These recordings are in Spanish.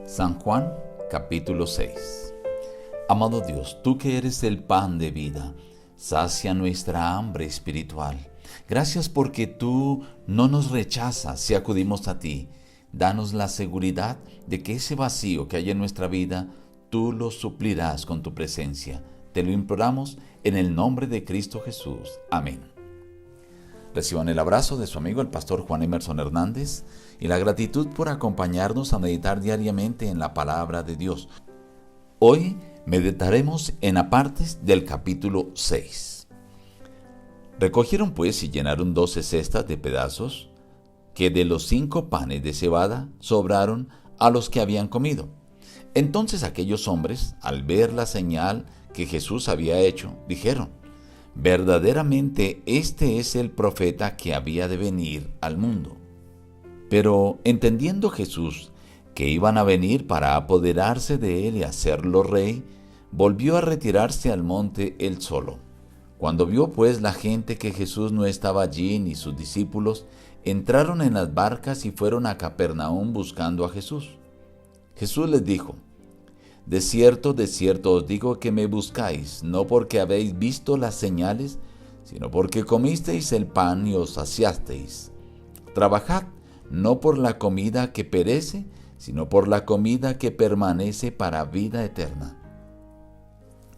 San Juan, capítulo 6. Amado Dios, tú que eres el pan de vida, sacia nuestra hambre espiritual. Gracias porque tú no nos rechazas si acudimos a ti. Danos la seguridad de que ese vacío que hay en nuestra vida, tú lo suplirás con tu presencia. Te lo imploramos en el nombre de Cristo Jesús. Amén. Reciban el abrazo de su amigo el pastor Juan Emerson Hernández y la gratitud por acompañarnos a meditar diariamente en la palabra de Dios. Hoy meditaremos en apartes del capítulo 6. Recogieron pues y llenaron 12 cestas de pedazos que de los 5 panes de cebada sobraron a los que habían comido. Entonces aquellos hombres, al ver la señal que Jesús había hecho, dijeron: verdaderamente este es el profeta que había de venir al mundo. Pero entendiendo Jesús que iban a venir para apoderarse de él y hacerlo rey, volvió a retirarse al monte él solo. Cuando vio pues la gente que Jesús no estaba allí ni sus discípulos, entraron en las barcas y fueron a Capernaum buscando a Jesús. Jesús les dijo: de cierto os digo que me buscáis, no porque habéis visto las señales, sino porque comisteis el pan y os saciasteis. Trabajad, no por la comida que perece, sino por la comida que permanece para vida eterna.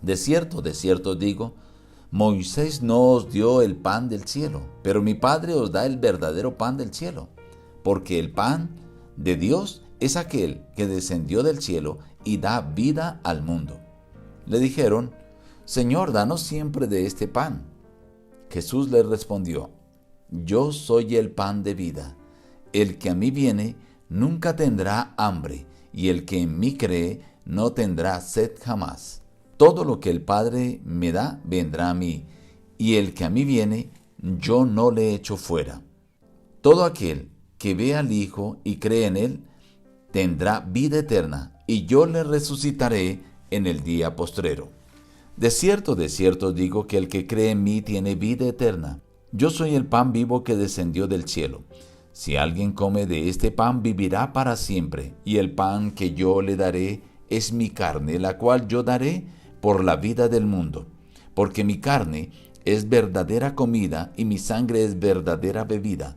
De cierto os digo, Moisés no os dio el pan del cielo, pero mi Padre os da el verdadero pan del cielo, porque el pan de Dios es aquel que descendió del cielo y da vida al mundo. Le dijeron: Señor, danos siempre de este pan. Jesús les respondió: yo soy el pan de vida. El que a mí viene nunca tendrá hambre, y el que en mí cree no tendrá sed jamás. Todo lo que el Padre me da vendrá a mí, y el que a mí viene yo no le echo fuera. Todo aquel que ve al Hijo y cree en él tendrá vida eterna, y yo le resucitaré en el día postrero. De cierto os digo que el que cree en mí tiene vida eterna. Yo soy el pan vivo que descendió del cielo. Si alguien come de este pan, vivirá para siempre, y el pan que yo le daré es mi carne, la cual yo daré por la vida del mundo. Porque mi carne es verdadera comida, y mi sangre es verdadera bebida.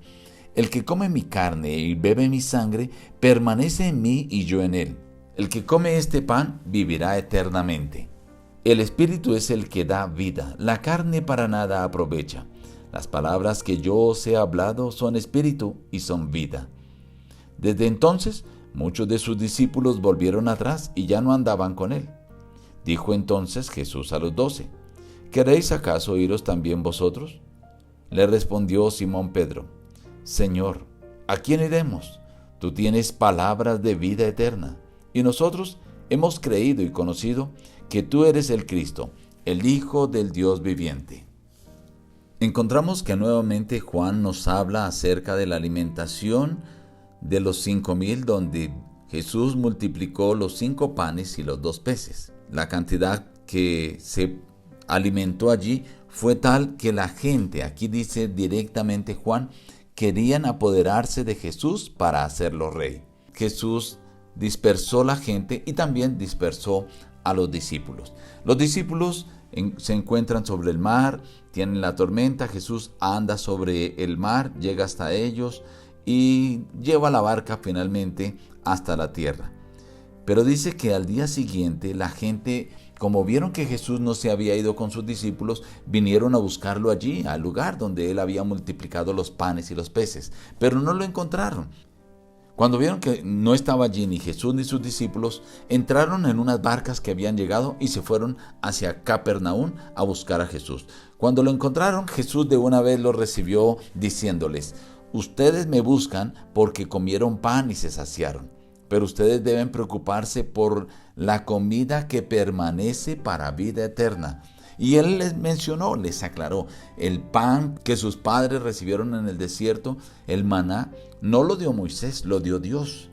El que come mi carne y bebe mi sangre, permanece en mí y yo en él. El que come este pan vivirá eternamente. El Espíritu es el que da vida, la carne para nada aprovecha. Las palabras que yo os he hablado son espíritu y son vida. Desde entonces, muchos de sus discípulos volvieron atrás y ya no andaban con él. Dijo entonces Jesús a los 12: ¿queréis acaso iros también vosotros? Le respondió Simón Pedro: Señor, ¿a quién iremos? Tú tienes palabras de vida eterna, y nosotros hemos creído y conocido que tú eres el Cristo, el Hijo del Dios viviente. Encontramos que nuevamente Juan nos habla acerca de la alimentación de los 5,000, donde Jesús multiplicó los 5 panes y los 2 peces. La cantidad que se alimentó allí fue tal que la gente, aquí dice directamente Juan, querían apoderarse de Jesús para hacerlo rey. Jesús dispersó la gente y también dispersó a los discípulos. Los discípulos se encuentran sobre el mar, tienen la tormenta, Jesús anda sobre el mar, llega hasta ellos y lleva la barca finalmente hasta la tierra. Pero dice que al día siguiente la gente, como vieron que Jesús no se había ido con sus discípulos, vinieron a buscarlo allí, al lugar donde él había multiplicado los panes y los peces, pero no lo encontraron. Cuando vieron que no estaba allí ni Jesús ni sus discípulos, entraron en unas barcas que habían llegado y se fueron hacia Capernaum a buscar a Jesús. Cuando lo encontraron, Jesús de una vez los recibió diciéndoles: ustedes me buscan porque comieron pan y se saciaron, pero ustedes deben preocuparse por la comida que permanece para vida eterna. Y él les mencionó, les aclaró, el pan que sus padres recibieron en el desierto, el maná, no lo dio Moisés, lo dio Dios.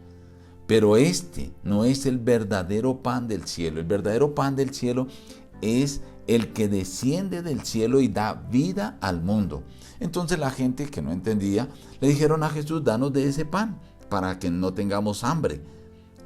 Pero este no es el verdadero pan del cielo. El verdadero pan del cielo es el que desciende del cielo y da vida al mundo. Entonces la gente que no entendía le dijeron a Jesús: danos de ese pan para que no tengamos hambre.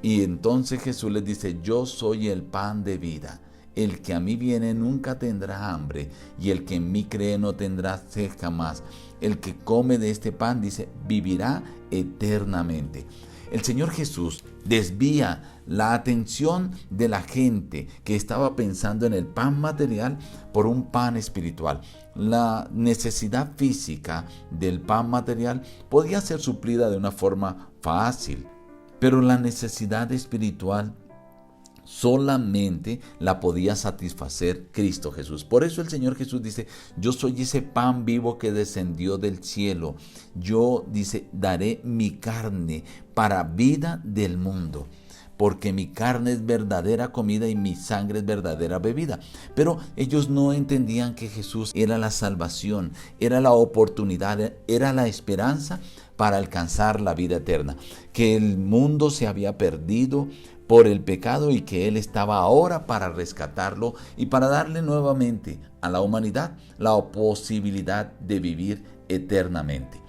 Y entonces Jesús les dice, yo soy el pan de vida. El que a mí viene nunca tendrá hambre, y el que en mí cree no tendrá sed jamás. El que come de este pan, dice, vivirá eternamente. El Señor Jesús desvía la atención de la gente que estaba pensando en el pan material por un pan espiritual. La necesidad física del pan material podía ser suplida de una forma fácil, pero la necesidad espiritual solamente la podía satisfacer Cristo Jesús. Por eso el Señor Jesús dice, yo soy ese pan vivo que descendió del cielo. Yo, dice, daré mi carne para vida del mundo, porque mi carne es verdadera comida y mi sangre es verdadera bebida. Pero ellos no entendían que Jesús era la salvación, era la oportunidad, era la esperanza para alcanzar la vida eterna, que el mundo se había perdido por el pecado y que Él estaba ahora para rescatarlo y para darle nuevamente a la humanidad la posibilidad de vivir eternamente.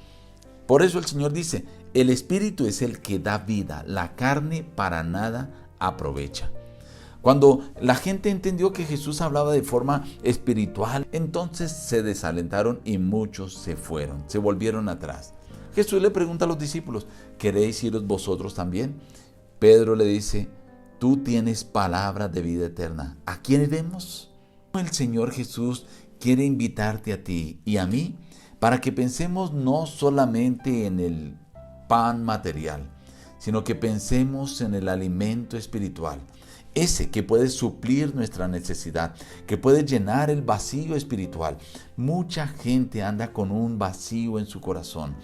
Por eso el Señor dice, el Espíritu es el que da vida, la carne para nada aprovecha. Cuando la gente entendió que Jesús hablaba de forma espiritual, entonces se desalentaron y muchos se fueron, se volvieron atrás. Jesús le pregunta a los discípulos, ¿queréis iros vosotros también? Pedro le dice, tú tienes palabras de vida eterna. ¿A quién iremos? El Señor Jesús quiere invitarte a ti y a mí para que pensemos no solamente en el pan material, sino que pensemos en el alimento espiritual, ese que puede suplir nuestra necesidad, que puede llenar el vacío espiritual. Mucha gente anda con un vacío en su corazón.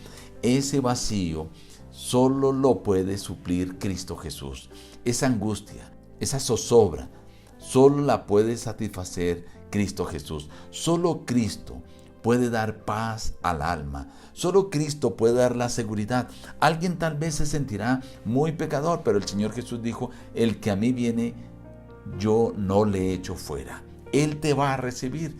Ese vacío solo lo puede suplir Cristo Jesús. Esa angustia, esa zozobra, solo la puede satisfacer Cristo Jesús. Solo Cristo puede dar paz al alma. Solo Cristo puede dar la seguridad. Alguien tal vez se sentirá muy pecador, pero el Señor Jesús dijo, el que a mí viene, yo no le echo fuera. Él te va a recibir.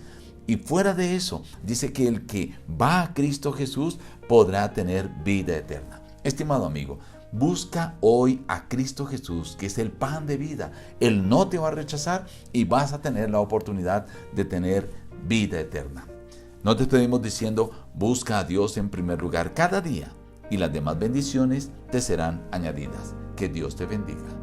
Y fuera de eso, dice que el que va a Cristo Jesús podrá tener vida eterna. Estimado amigo, busca hoy a Cristo Jesús, que es el pan de vida. Él no te va a rechazar y vas a tener la oportunidad de tener vida eterna. Nos despedimos diciendo, busca a Dios en primer lugar cada día y las demás bendiciones te serán añadidas. Que Dios te bendiga.